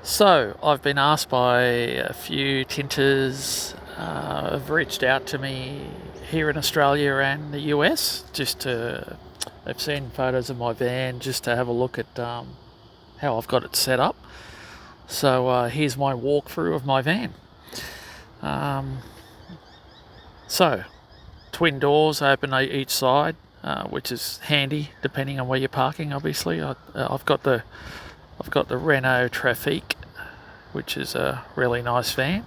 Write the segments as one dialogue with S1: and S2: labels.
S1: So, I've been asked by a few tinters have reached out to me here in Australia and the US they've seen photos of my van just to have a look at how I've got it set up. So, here's my walkthrough of my van. Um, so, twin doors open each side, which is handy depending on where you're parking. Obviously, I've got the Renault Trafic, which is a really nice van.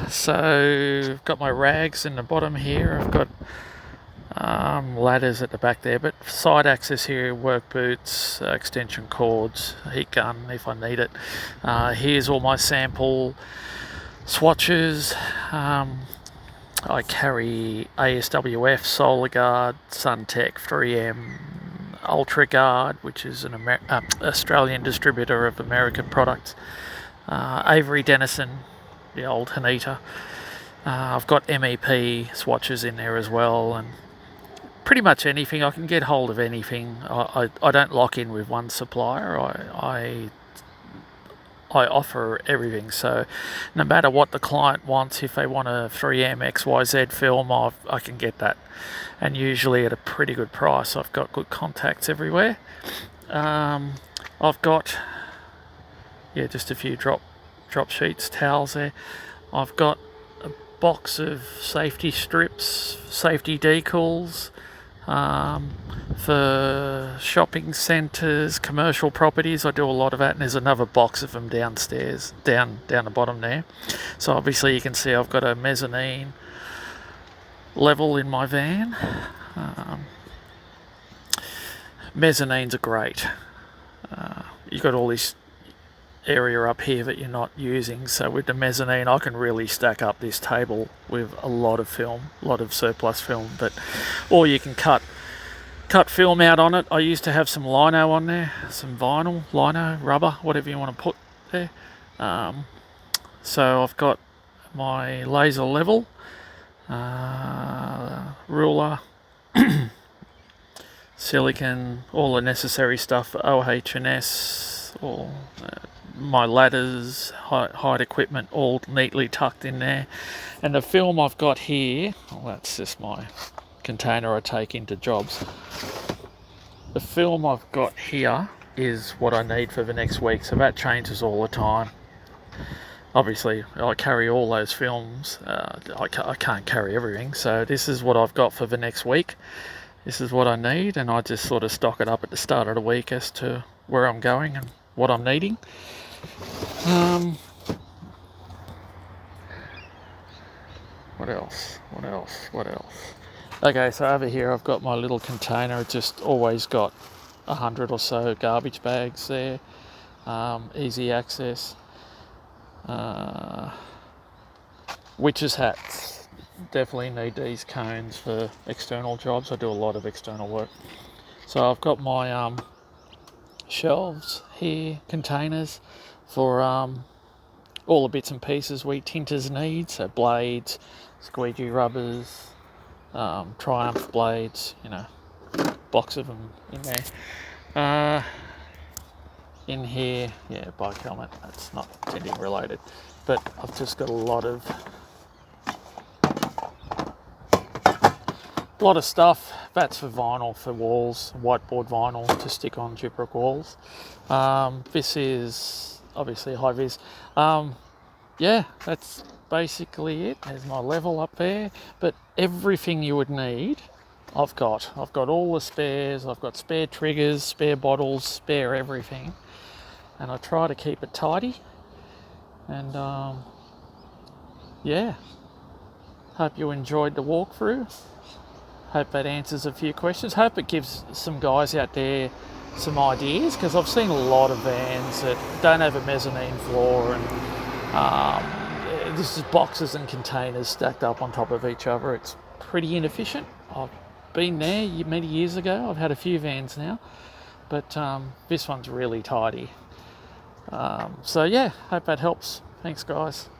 S1: So I've got my rags in the bottom here. I've got ladders at the back there, but side access here, work boots, extension cords, heat gun if I need it. Here's all my sample swatches. I carry ASWF, Solar Guard, Suntech, 3M, Ultra Guard, which is an Australian distributor of American products. Avery Dennison, the old Hanita. I've got MEP swatches in there as well, and pretty much anything. I can get hold of anything. I don't lock in with one supplier. I offer everything, so no matter what the client wants, if they want a 3M XYZ film, I can get that, and usually at a pretty good price. I've got good contacts everywhere. I've got just a few drop sheets, towels there. I've got a box of safety strips, safety decals, for shopping centres, commercial properties. I do a lot of that, and there's another box of them downstairs, down the bottom there. So obviously you can see I've got a mezzanine level in my van. Mezzanines are great. You've got all this area up here that you're not using, so with the mezzanine I can really stack up this table with a lot of film, a lot of surplus film, or you can cut film out on it. I used to have some lino on there, some vinyl, lino, rubber, whatever you want to put there. So I've got my laser level, ruler, silicon, all the necessary stuff for OH&S, all my ladders, height equipment, all neatly tucked in there. And the film I've got here, that's just my container I take into jobs. The film I've got here is what I need for the next week, so that changes all the time. Obviously I carry all those films. I can't carry everything, so this is what I've got for the next week. This is what I need, and I just sort of stock it up at the start of the week as to where I'm going and what I'm needing. What else? Okay, so over here I've got my little container. It's just always got 100 or so garbage bags there. Easy access. Witches hats. Definitely need these cones for external jobs. I do a lot of external work. So I've got my shelves here, containers for all the bits and pieces we tinters need. So blades, squeegee rubbers, Triumph blades, box of them in there. In here, bike helmet, that's not tinting related, but I've just got a lot of stuff. That's for vinyl for walls, whiteboard vinyl to stick on gyprock walls. This is obviously high vis. That's basically it. There's my level up there, but everything you would need I've got all the spares. I've got spare triggers, spare bottles, spare everything, and I try to keep it tidy. And hope you enjoyed the walkthrough. Hope that answers a few questions. Hope it gives some guys out there some ideas, because I've seen a lot of vans that don't have a mezzanine floor, and this is boxes and containers stacked up on top of each other. It's pretty inefficient. I've been there many years ago. I've had a few vans now, but this one's really tidy. Hope that helps. Thanks, guys.